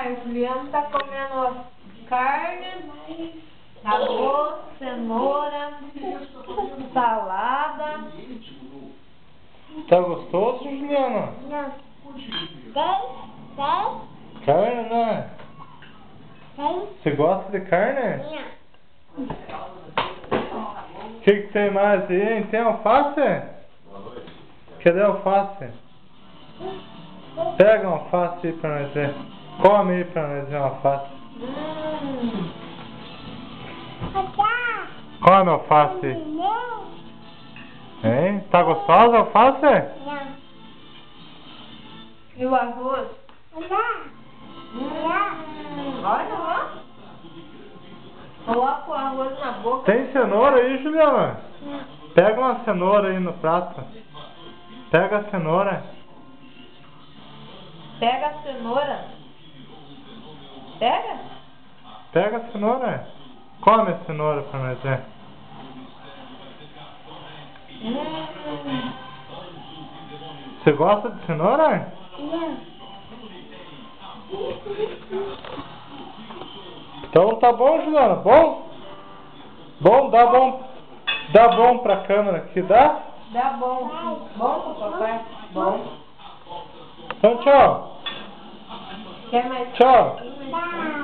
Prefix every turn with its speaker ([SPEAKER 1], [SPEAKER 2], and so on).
[SPEAKER 1] Olha, o Juliano tá comendo carne, arroz, cenoura, salada.
[SPEAKER 2] Tá gostoso, Juliana?
[SPEAKER 3] Não. Tem?
[SPEAKER 2] Carne, né?
[SPEAKER 3] Tem?
[SPEAKER 2] Você gosta de carne?
[SPEAKER 3] Não.
[SPEAKER 2] O que tem mais aí, hein? Tem alface? Cadê a alface? Pega uma alface aí pra nós ver. Come aí pra nós ver uma alface. Come a alface aí.
[SPEAKER 3] Não.
[SPEAKER 2] Hein? Tá gostosa a alface?
[SPEAKER 3] Não.
[SPEAKER 1] E o arroz? Olha lá. Coloca o arroz na boca.
[SPEAKER 2] Tem cenoura aí, Juliana? Pega uma cenoura aí no prato. Pega a cenoura.
[SPEAKER 1] Pega a cenoura. Pega?
[SPEAKER 2] Pega a cenoura. Come a cenoura pra nós ver. Você gosta de cenoura?
[SPEAKER 3] Não.
[SPEAKER 2] Então tá bom, Juliana. Bom? Bom, dá bom. Dá bom pra câmera aqui, dá?
[SPEAKER 1] Dá bom. Bom pro papai? Bom.
[SPEAKER 2] Então tchau.
[SPEAKER 1] Quer mais?
[SPEAKER 2] Tchau.
[SPEAKER 3] Tá.